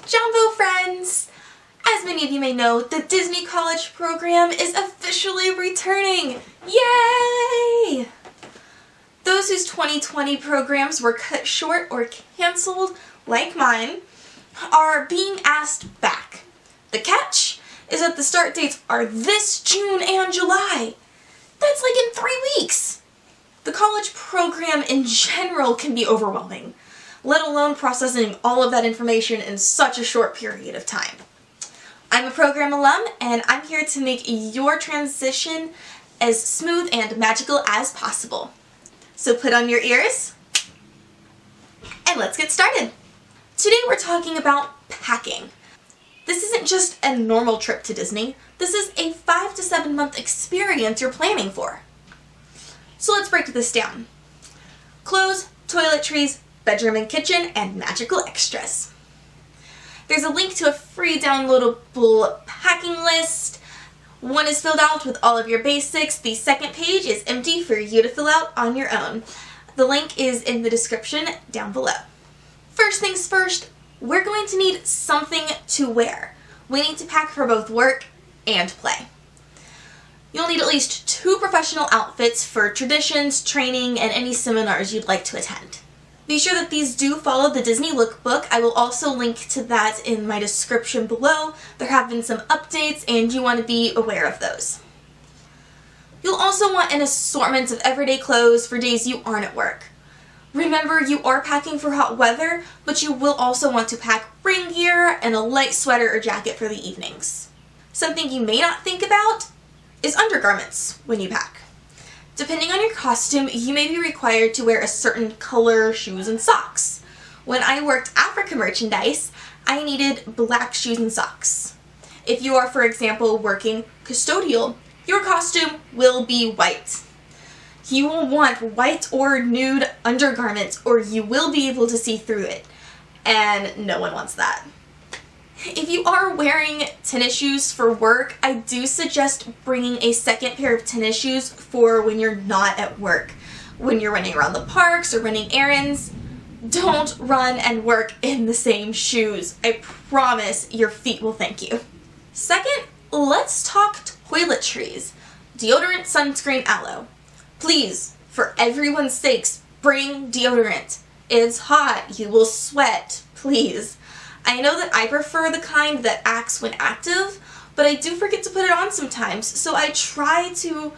Jumbo friends! As many of you may know, the Disney College program is officially returning! Yay! Those whose 2020 programs were cut short or canceled, like mine, are being asked back. The catch is that the start dates are this June and July. That's like in 3 weeks! The college program in general can be overwhelming, let alone processing all of that information in such a short period of time. I'm a program alum, and I'm here to make your transition as smooth and magical as possible. So put on your ears, and let's get started. Today we're talking about packing. This isn't just a normal trip to Disney. This is a 5 to 7 month experience you're planning for. So let's break this down. Clothes, toiletries, bedroom and kitchen, and magical extras. There's a link to a free downloadable packing list. One is filled out with all of your basics. The second page is empty for you to fill out on your own. The link is in the description down below. First things first, we're going to need something to wear. We need to pack for both work and play. You'll need at least 2 professional outfits for traditions, training, and any seminars you'd like to attend. Be sure that these do follow the Disney lookbook. I will also link to that in my description below. There have been some updates and you want to be aware of those. You'll also want an assortment of everyday clothes for days you aren't at work. Remember, you are packing for hot weather, but you will also want to pack rain gear and a light sweater or jacket for the evenings. Something you may not think about is undergarments when you pack. Depending on your costume, you may be required to wear a certain color shoes and socks. When I worked Africa merchandise, I needed black shoes and socks. If you are, for example, working custodial, your costume will be white. You will want white or nude undergarments or you will be able to see through it, and no one wants that. If you are wearing tennis shoes for work, I do suggest bringing a second pair of tennis shoes for when you're not at work. When you're running around the parks or running errands, don't run and work in the same shoes. I promise your feet will thank you. Second, let's talk toiletries. Deodorant, sunscreen, aloe. Please, for everyone's sakes, bring deodorant. It's hot. You will sweat. Please. I know that I prefer the kind that acts when active, but I do forget to put it on sometimes, so I try to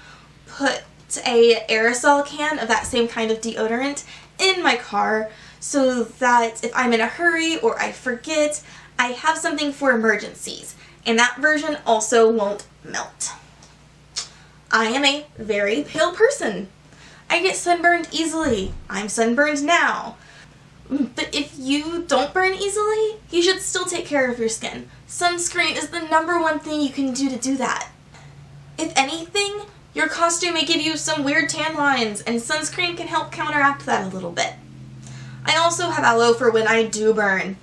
put a aerosol can of that same kind of deodorant in my car so that if I'm in a hurry or I forget, I have something for emergencies, and that version also won't melt. I am a very pale person. I get sunburned easily. I'm sunburned now. But if you don't burn easily, you should still take care of your skin. Sunscreen is the #1 thing you can do to do that. If anything, your costume may give you some weird tan lines, and sunscreen can help counteract that a little bit. I also have aloe for when I do burn.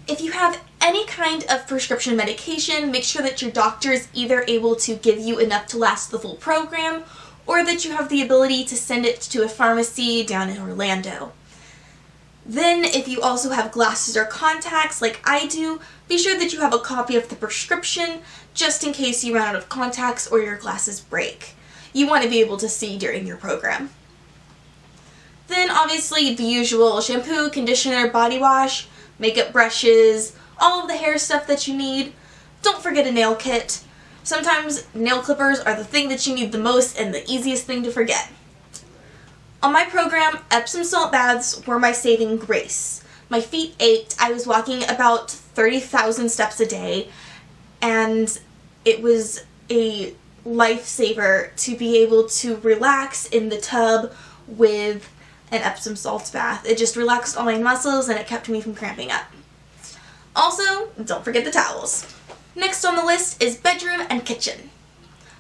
If you have any kind of prescription medication, make sure that your doctor is either able to give you enough to last the full program, or that you have the ability to send it to a pharmacy down in Orlando. Then, if you also have glasses or contacts like I do, be sure that you have a copy of the prescription just in case you run out of contacts or your glasses break. You want to be able to see during your program. Then, obviously, the usual shampoo, conditioner, body wash, makeup brushes, all of the hair stuff that you need. Don't forget a nail kit. Sometimes nail clippers are the thing that you need the most and the easiest thing to forget. On my program, Epsom salt baths were my saving grace. My feet ached. I was walking about 30,000 steps a day, and it was a lifesaver to be able to relax in the tub with an Epsom salt bath. It just relaxed all my muscles and it kept me from cramping up. Also, don't forget the towels. Next on the list is bedroom and kitchen.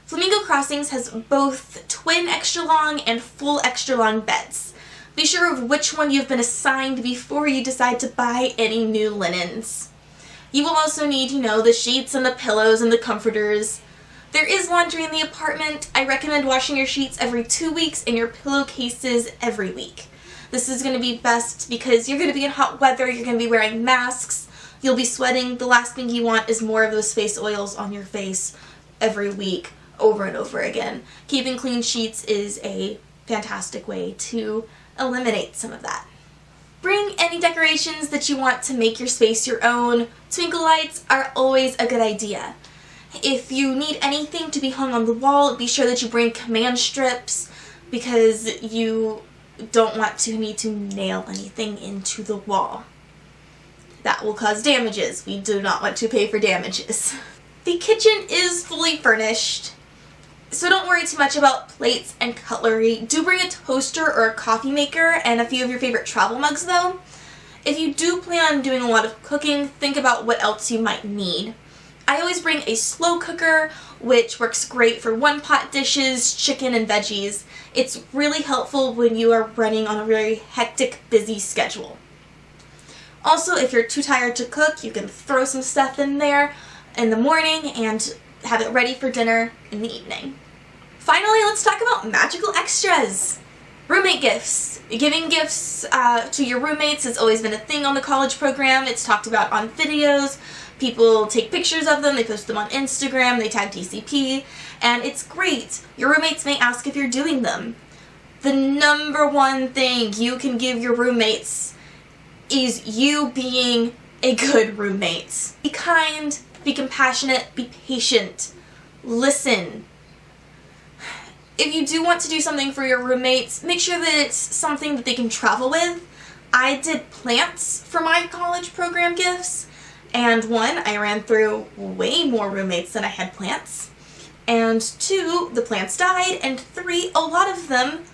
Flamingo Crossings has both twin extra long and full extra long beds. Be sure of which one you've been assigned before you decide to buy any new linens. You will also need, the sheets and the pillows and the comforters. There is laundry in the apartment. I recommend washing your sheets every 2 weeks and your pillowcases every week. This is going to be best because you're going to be in hot weather, you're going to be wearing masks. you'll be sweating. The last thing you want is more of those face oils on your face every week over and over again. Keeping clean sheets is a fantastic way to eliminate some of that. Bring any decorations that you want to make your space your own. Twinkle lights are always a good idea. If you need anything to be hung on the wall, be sure that you bring command strips because you don't want to need to nail anything into the wall. That will cause damages. We do not want to pay for damages. The kitchen is fully furnished, so don't worry too much about plates and cutlery. Do bring a toaster or a coffee maker and a few of your favorite travel mugs though. If you do plan on doing a lot of cooking, think about what else you might need. I always bring a slow cooker, which works great for one-pot dishes, chicken, and veggies. It's really helpful when you are running on a very hectic, busy schedule. Also, if you're too tired to cook, you can throw some stuff in there in the morning and have it ready for dinner in the evening. Finally, let's talk about magical extras. Roommate gifts. Giving gifts to your roommates has always been a thing on the college program. It's talked about on videos. People take pictures of them, they post them on Instagram, they tag DCP, and it's great. Your roommates may ask if you're doing them. The number one thing you can give your roommates is you being a good roommate. Be kind, be compassionate, be patient, listen. If you do want to do something for your roommates, make sure that it's something that they can travel with. I did plants for my college program gifts, and one, I ran through way more roommates than I had plants, and two, the plants died, and three, a lot of them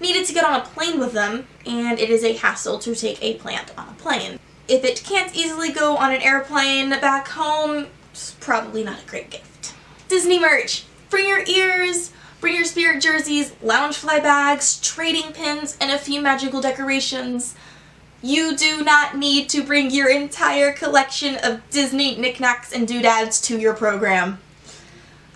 needed to get on a plane with them, and it is a hassle to take a plant on a plane. If it can't easily go on an airplane back home, it's probably not a great gift. Disney merch. Bring your ears, bring your spirit jerseys, Loungefly bags, trading pins, and a few magical decorations. You do not need to bring your entire collection of Disney knickknacks and doodads to your program.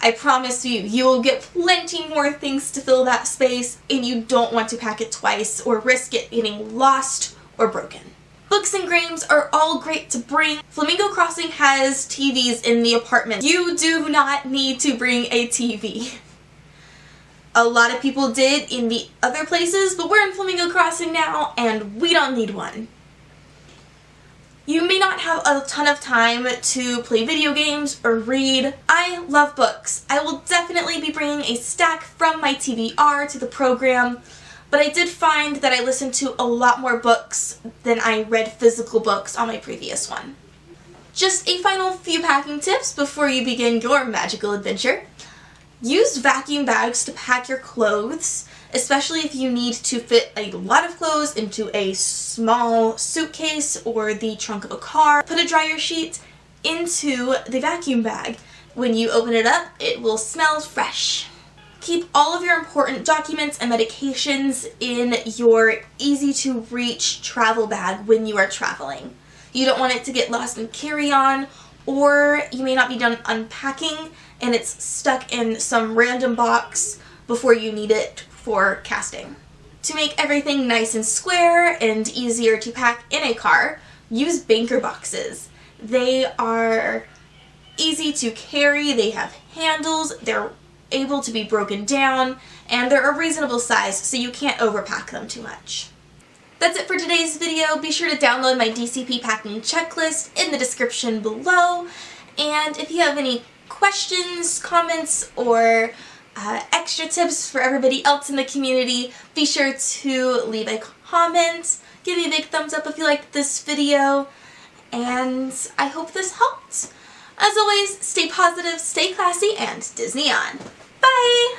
I promise you, you will get plenty more things to fill that space, and you don't want to pack it twice or risk it getting lost or broken. Books and games are all great to bring. Flamingo Crossing has TVs in the apartment. You do not need to bring a TV. A lot of people did in the other places, but we're in Flamingo Crossing now, and we don't need one. You may not have a ton of time to play video games or read. I love books. I will definitely be bringing a stack from my TBR to the program, but I did find that I listened to a lot more books than I read physical books on my previous one. Just a final few packing tips before you begin your magical adventure. Use vacuum bags to pack your clothes, especially if you need to fit a lot of clothes into a small suitcase or the trunk of a car. Put a dryer sheet into the vacuum bag. When you open it up, it will smell fresh. Keep all of your important documents and medications in your easy-to-reach travel bag when you are traveling. You don't want it to get lost in carry-on, or you may not be done unpacking and it's stuck in some random box before you need it for casting. To make everything nice and square and easier to pack in a car, use banker boxes. They are easy to carry, they have handles, they're able to be broken down, and they're a reasonable size so you can't overpack them too much. That's it for today's video. Be sure to download my DCP packing checklist in the description below, and if you have any questions, comments, or extra tips for everybody else in the community, be sure to leave a comment, give me a big thumbs up if you liked this video, and I hope this helped. As always, stay positive, stay classy, and Disney on. Bye!